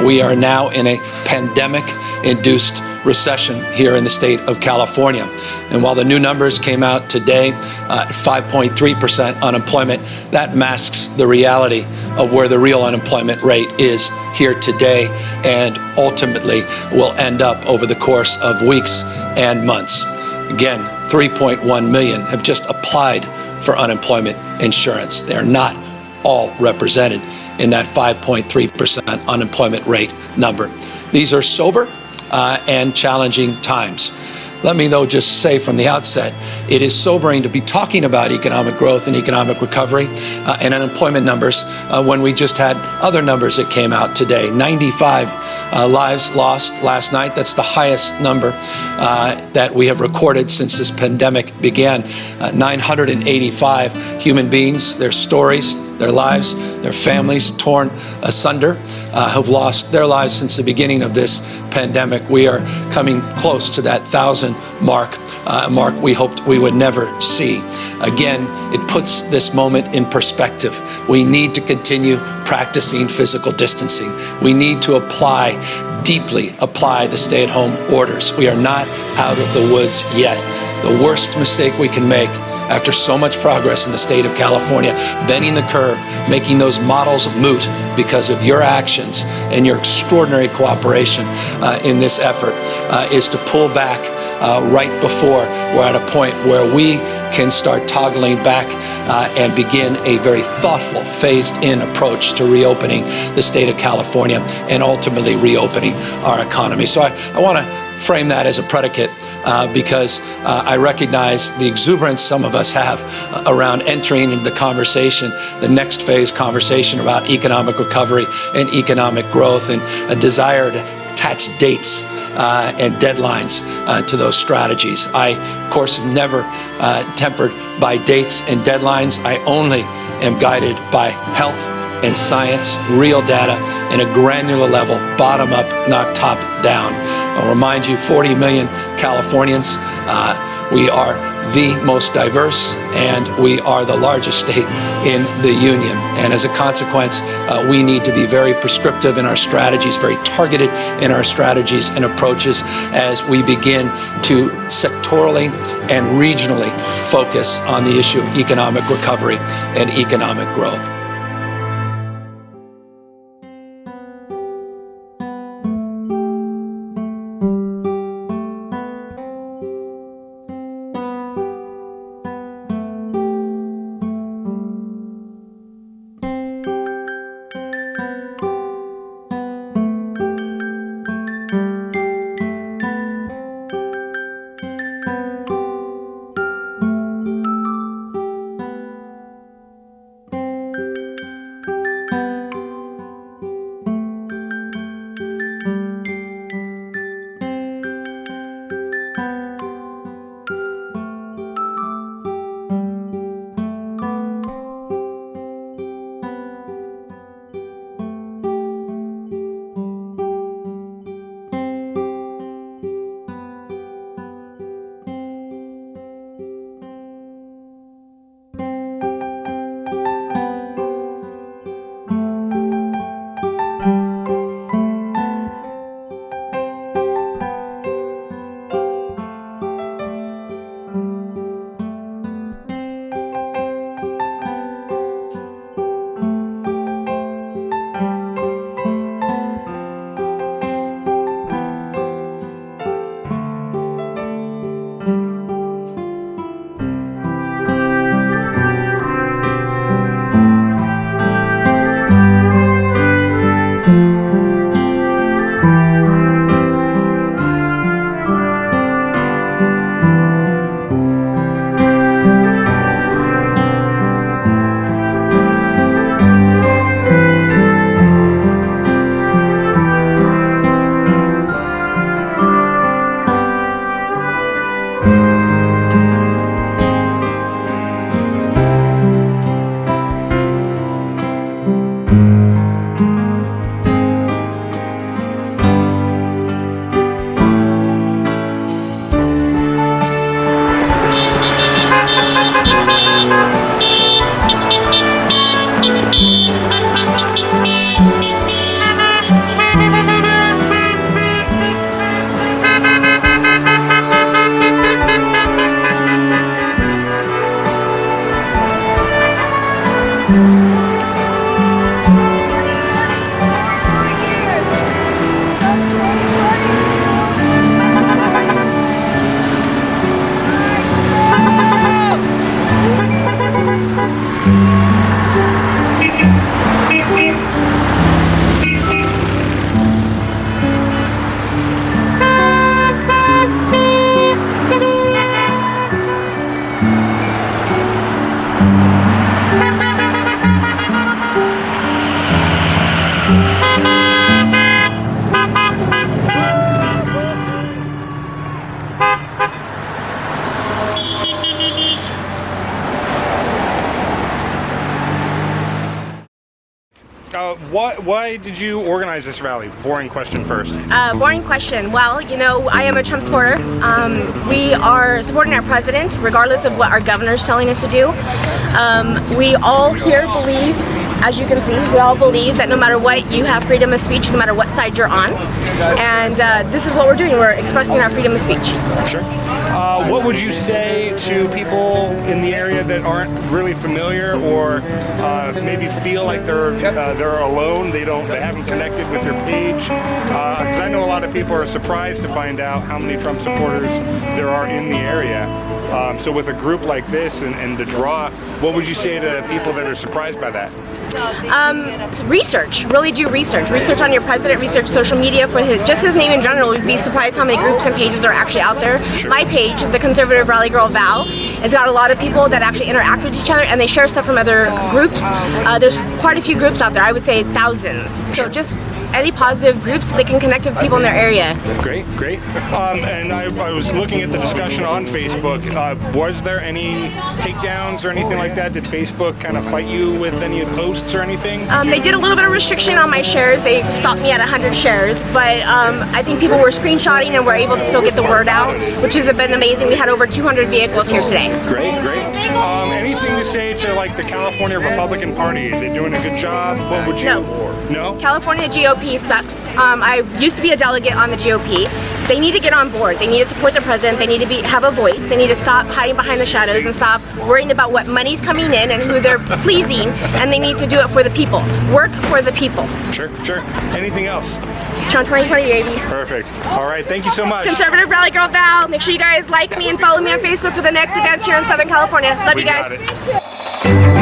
We are now in a pandemic-induced recession here in the state of California. And while the new numbers came out today at 5.3% unemployment, that masks the reality of where the real unemployment rate is here today and ultimately will end up over the course of weeks and months. Again, 3.1 million have just applied for unemployment insurance. They're not all represented in that 5.3% unemployment rate number. These are sober and challenging times. Let me, though, just say from the outset, it is sobering to be talking about economic growth and economic recovery and unemployment numbers when we just had other numbers that came out today. 95 lives lost last night. That's the highest number that we have recorded since this pandemic began. 985 human beings, their stories, their lives, their families torn asunder, have lost their lives since the beginning of this pandemic. We are coming close to that 1,000 mark, mark we hoped we would never see. Again, it puts this moment in perspective. We need to continue practicing physical distancing. We need to deeply apply the stay-at-home orders. We are not out of the woods yet. The worst mistake we can make after so much progress in the state of California, bending the curve, making those models moot because of your actions and your extraordinary cooperation in this effort, is to pull back right before we're at a point where we can start toggling back and begin a very thoughtful, phased-in approach to reopening the state of California and ultimately reopening our economy. So I want to frame that as a predicate because I recognize the exuberance some of us have around entering into the conversation, the next phase conversation about economic recovery and economic growth, and a desire to attach dates and deadlines to those strategies. I, of course, am never tempered by dates and deadlines. I only am guided by health and science, real data, and a granular level, bottom up, not top down. I'll remind you, 40 million Californians. We are the most diverse, and we are the largest state in the union. And as a consequence, we need to be very prescriptive in our strategies, very targeted in our strategies and approaches as we begin to sectorally and regionally focus on the issue of economic recovery and economic growth. Why did you organize this rally? Boring question first. Boring question. Well, you know, I am a Trump supporter. We are supporting our president, regardless of what our governor is telling us to do. We all here believe, as you can see, we all believe that no matter what, you have freedom of speech, no matter what side you're on. And this is what we're doing. We're expressing our freedom of speech. Sure. What would you say to people in the area that aren't really familiar, or maybe feel like they're alone? They haven't connected with your page. Because I know a lot of people are surprised to find out how many Trump supporters there are in the area. So with a group like this and the draw, what would you say to people that are surprised by that? Research. Really do research. Research on your president, research social media for just his name in general. You'd be surprised how many groups and pages are actually out there. Sure. My page, the Conservative Rally Girl Val, it's got a lot of people that actually interact with each other, and they share stuff from other groups. There's quite a few groups out there. I would say thousands. So just any positive groups that can connect with people in their area. Great, great. And I was looking at the discussion on Facebook. Was there any takedowns or anything like that? Did Facebook kind of fight you with any posts or anything? They did a little bit of restriction on my shares. They stopped me at 100 shares, but I think people were screenshotting and were able to still get the word out, which has been amazing. We had over 200 vehicles here today. Great, great. Anything to say to like the California Republican Party? Are they doing a good job? What would you? No? California GOP sucks. I used to be a delegate on the GOP. They need to get on board. They need to support their president. They need to have a voice. They need to stop hiding behind the shadows and stop worrying about what money's coming in and who they're pleasing, and they need to do it for the people. Work for the people. Sure, sure. Anything else? Trump 2020, baby. Perfect. All right, thank you so much. Conservative Rally Girl Val. Make sure you guys like me and follow me on Facebook for the next events here in Southern California. Love you guys. Got it.